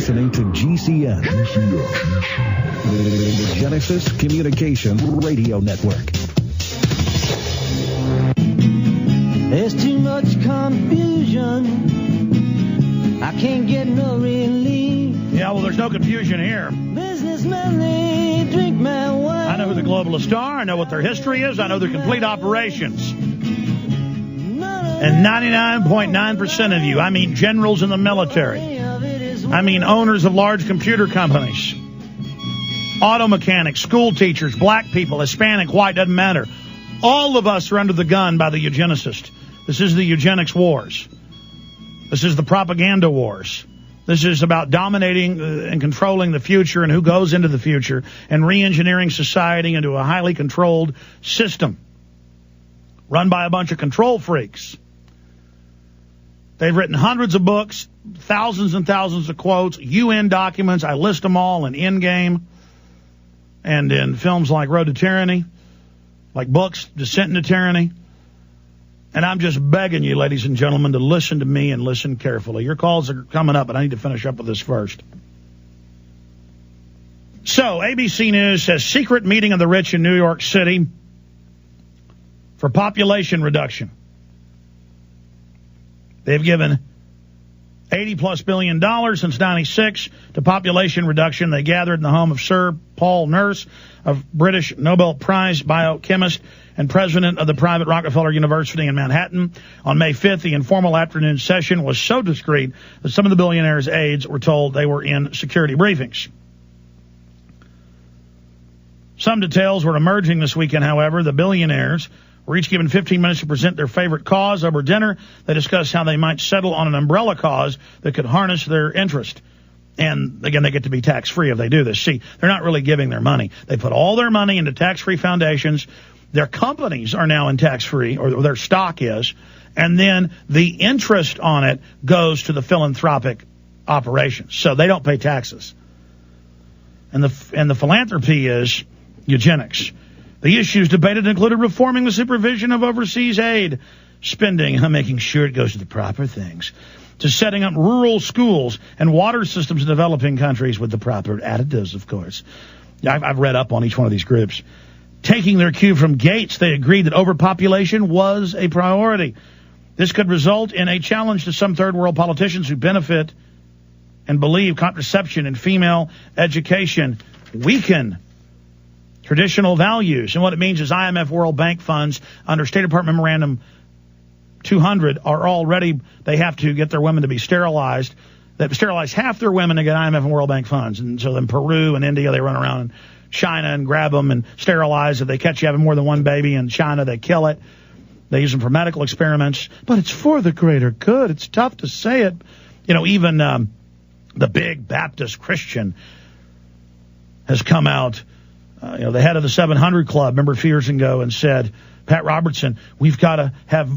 listening to GCN, the Genesis Communication Radio Network. There's too much confusion. I can't get no relief. Yeah, well, there's no confusion here. Businessmen, they drink my wine. I know who the globalists are. I know what their history is. I know their complete operations. And 99.9% of you, I mean generals in the military, I mean owners of large computer companies, auto mechanics, school teachers, black people, Hispanic, white, doesn't matter. All of us are under the gun by the eugenicists. This is the eugenics wars. This is the propaganda wars. This is about dominating and controlling the future and who goes into the future and re-engineering society into a highly controlled system run by a bunch of control freaks. They've written hundreds of books, thousands and thousands of quotes, UN documents. I list them all in Endgame and in films like Road to Tyranny, like books, Descent into Tyranny. And I'm just begging you, ladies and gentlemen, to listen to me and listen carefully. Your calls are coming up, but I need to finish up with this first. So, ABC News says secret meeting of the rich in New York City for population reduction. They've given $80+ billion since '96 to population reduction. They gathered in the home of Sir Paul Nurse, a British Nobel Prize biochemist and president of the private Rockefeller University in Manhattan. On May 5th, the informal afternoon session was so discreet that some of the billionaires' aides were told they were in security briefings. Some details were emerging this weekend, however. The billionaires were each given 15 minutes to present their favorite cause. Over dinner, they discussed how they might settle on an umbrella cause that could harness their interest. And, again, they get to be tax-free if they do this. See, they're not really giving their money. They put all their money into tax-free foundations. Their companies are now in tax-free, or their stock is. And then the interest on it goes to the philanthropic operations. So they don't pay taxes. And the philanthropy is eugenics. The issues debated included reforming the supervision of overseas aid spending, making sure it goes to the proper things, to setting up rural schools and water systems in developing countries with the proper additives, of course. I've read up on each one of these groups. Taking their cue from Gates, they agreed that overpopulation was a priority. This could result in a challenge to some third world politicians who benefit and believe contraception and female education weaken traditional values. And what it means is IMF World Bank funds under State Department Memorandum 200 are already, they have to get their women to be sterilized. They've sterilized half their women to get IMF and World Bank funds. And so in Peru and India, they run around in China and grab them and sterilize. If they catch you having more than one baby in China, they kill it. They use them for medical experiments. But it's for the greater good. It's tough to say it. You know, even the big Baptist Christian has come out. The head of the 700 Club, remember a few years ago, and said, Pat Robertson, we've got to have,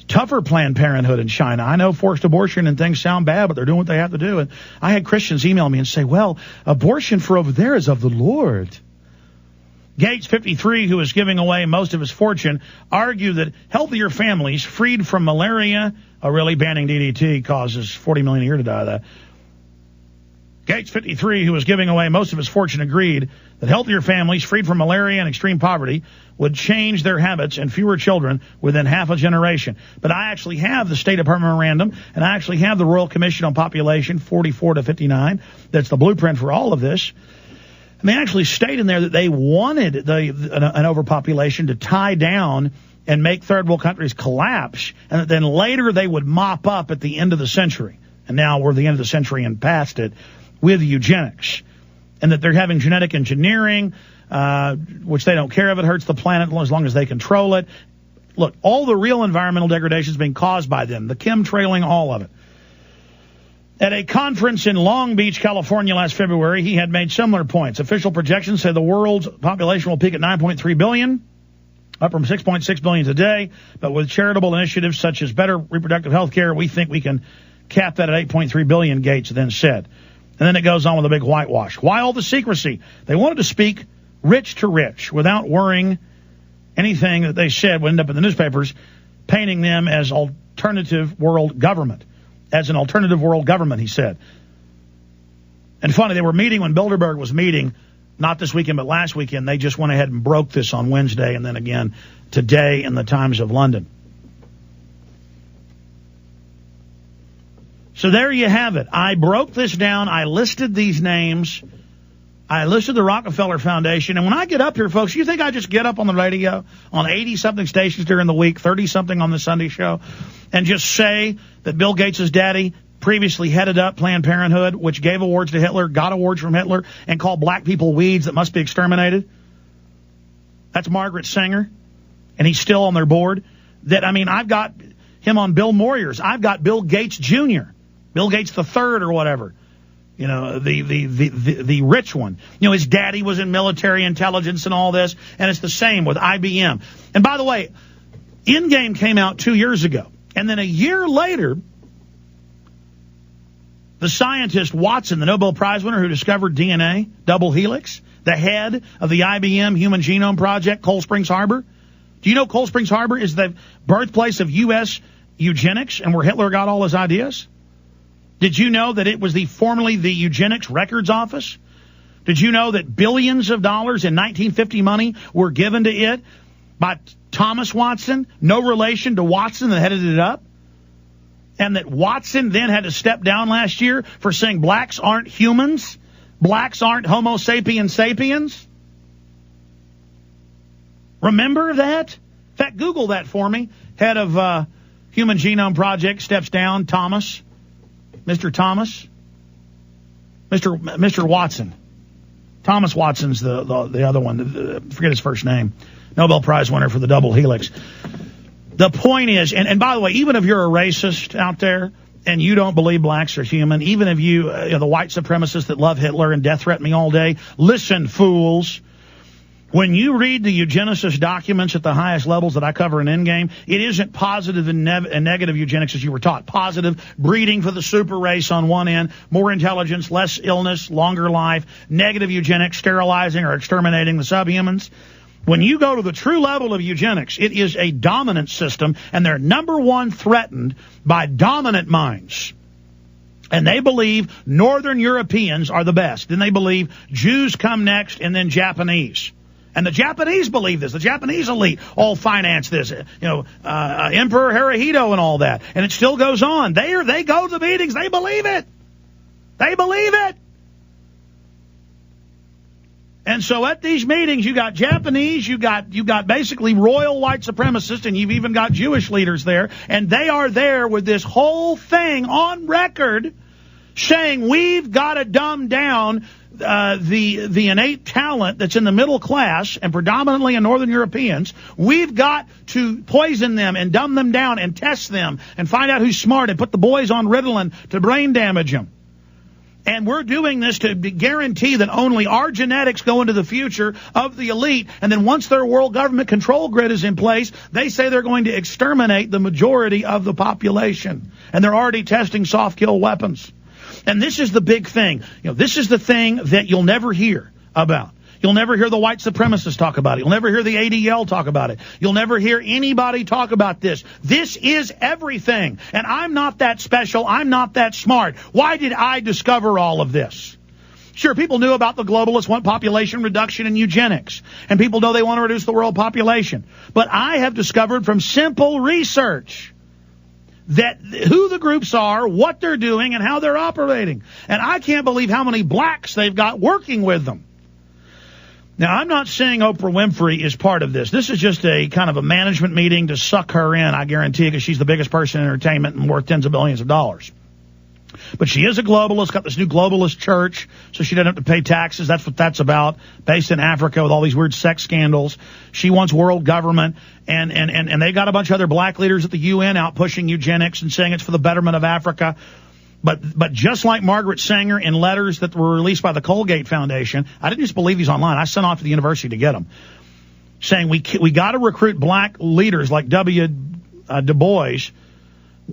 tougher Planned Parenthood in China. I know forced abortion and things sound bad, but they're doing what they have to do. And I had Christians email me and say, well, abortion for over there is of the Lord. Gates, 53, who is giving away most of his fortune, argued that healthier families freed from malaria, really banning DDT causes 40 million a year to die of that. Gates, 53, who was giving away most of his fortune, agreed that healthier families freed from malaria and extreme poverty would change their habits and fewer children within half a generation. But I actually have the State Department memorandum, and I actually have the Royal Commission on Population, 44 to 59. That's the blueprint for all of this. And they actually state in there that they wanted an overpopulation to tie down and make third world countries collapse, and that then later they would mop up at the end of the century. And now we're at the end of the century and past it, with eugenics, and that they're having genetic engineering, which they don't care if it hurts the planet as long as they control it. Look, all the real environmental degradation is being caused by them, the chemtrailing, all of it. At a conference in Long Beach, California last February, he had made similar points. Official projections say the world's population will peak at 9.3 billion, up from 6.6 billion today, but with charitable initiatives such as better reproductive health care, we think we can cap that at 8.3 billion, Gates then said. And then it goes on with a big whitewash. Why all the secrecy? They wanted to speak rich to rich without worrying anything that they said would end up in the newspapers, painting them as alternative world government. As an alternative world government, he said. And funny, they were meeting when Bilderberg was meeting, not this weekend, but last weekend. They just went ahead and broke this on Wednesday and then again today in the Times of London. So there you have it. I broke this down. I listed these names. I listed the Rockefeller Foundation. And when I get up here, folks, you think I just get up on the radio on 80-something stations during the week, 30-something on the Sunday show, and just say that Bill Gates' daddy previously headed up Planned Parenthood, which gave awards to Hitler, got awards from Hitler, and called black people weeds that must be exterminated? That's Margaret Sanger, and he's still on their board. I've got him on Bill Moyers. I've got Bill Gates Jr., Bill Gates the third or whatever, the rich one. His daddy was in military intelligence and all this, and it's the same with IBM. And by the way, Endgame came out 2 years ago, and then a year later, the scientist Watson, the Nobel Prize winner who discovered DNA, double helix, the head of the IBM Human Genome Project, Cold Springs Harbor. Do you know Cold Springs Harbor is the birthplace of U.S. eugenics and where Hitler got all his ideas? Did you know that it was formerly the Eugenics Records Office? Did you know that billions of dollars in 1950 money were given to it by Thomas Watson, no relation to Watson that headed it up? And that Watson then had to step down last year for saying blacks aren't humans? Blacks aren't Homo sapiens sapiens? Remember that? In fact, Google that for me. Head of Human Genome Project steps down, Thomas. Mr. Thomas? Mr. Watson. Thomas Watson's the other one. Forget his first name. Nobel Prize winner for the double helix. The point is, and by the way, even if you're a racist out there and you don't believe blacks are human, even if you, the white supremacists that love Hitler and death threaten me all day, listen, fools. When you read the eugenicist documents at the highest levels that I cover in Endgame, it isn't positive and negative eugenics as you were taught. Positive, breeding for the super race on one end, more intelligence, less illness, longer life. Negative eugenics, sterilizing or exterminating the subhumans. When you go to the true level of eugenics, it is a dominant system, and they're number one threatened by dominant minds. And they believe Northern Europeans are the best. Then they believe Jews come next, and then Japanese. And the Japanese believe this. The Japanese elite all finance this. Emperor Hirohito and all that. And it still goes on. They go to the meetings. They believe it. They believe it. And so at these meetings, you got Japanese, you got basically royal white supremacists, and you've even got Jewish leaders there. And they are there with this whole thing on record saying we've got to dumb down the innate talent that's in the middle class and predominantly in Northern Europeans. We've got to poison them and dumb them down and test them and find out who's smart and put the boys on Ritalin to brain damage them. And we're doing this to guarantee that only our genetics go into the future of the elite. And then once their world government control grid is in place, they say they're going to exterminate the majority of the population. And they're already testing soft kill weapons. And this is the big thing. This is the thing that you'll never hear about. You'll never hear the white supremacists talk about it. You'll never hear the ADL talk about it. You'll never hear anybody talk about this. This is everything. And I'm not that special. I'm not that smart. Why did I discover all of this? Sure, people knew about the globalists want population reduction and eugenics. And people know they want to reduce the world population. But I have discovered from simple research that who the groups are, what they're doing, and how they're operating. And I can't believe how many blacks they've got working with them. Now, I'm not saying Oprah Winfrey is part of this. This is just a kind of a management meeting to suck her in, I guarantee, because she's the biggest person in entertainment and worth tens of billions of dollars. But she is a globalist, got this new globalist church, so she doesn't have to pay taxes. That's what that's about, based in Africa with all these weird sex scandals. She wants world government, and they got a bunch of other black leaders at the UN out pushing eugenics and saying it's for the betterment of Africa. But just like Margaret Sanger in letters that were released by the Colgate Foundation, I didn't just believe these online. I sent off to the university to get them, saying we got to recruit black leaders like Du Bois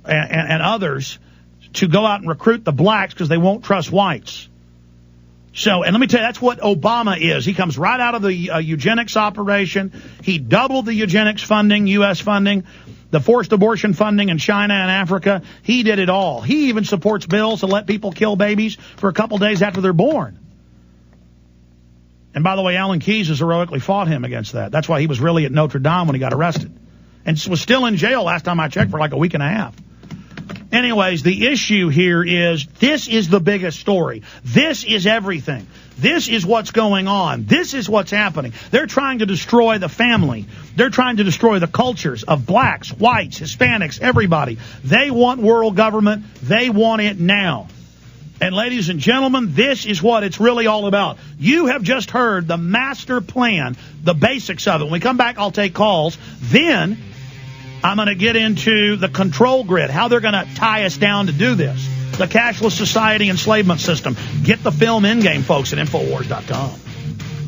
and others to go out and recruit the blacks because they won't trust whites. So, and let me tell you, that's what Obama is. He comes right out of the eugenics operation. He doubled the eugenics funding, U.S. funding. the forced abortion funding in China and Africa. He did it all. He even supports bills to let people kill babies for a couple days after they're born. And by the way, Alan Keyes has heroically fought him against that. That's why he was really at Notre Dame when he got arrested. And was still in jail last time I checked for like a week and a half. Anyways, the issue here is this is the biggest story. This is everything. This is what's going on. This is what's happening. They're trying to destroy the family. They're trying to destroy the cultures of blacks, whites, Hispanics, everybody. They want world government. They want it now. And ladies and gentlemen, this is what it's really all about. You have just heard the master plan, the basics of it. When we come back, I'll take calls. Then I'm going to get into the control grid, how they're going to tie us down to do this. The cashless society enslavement system. Get the film Endgame, folks, at Infowars.com.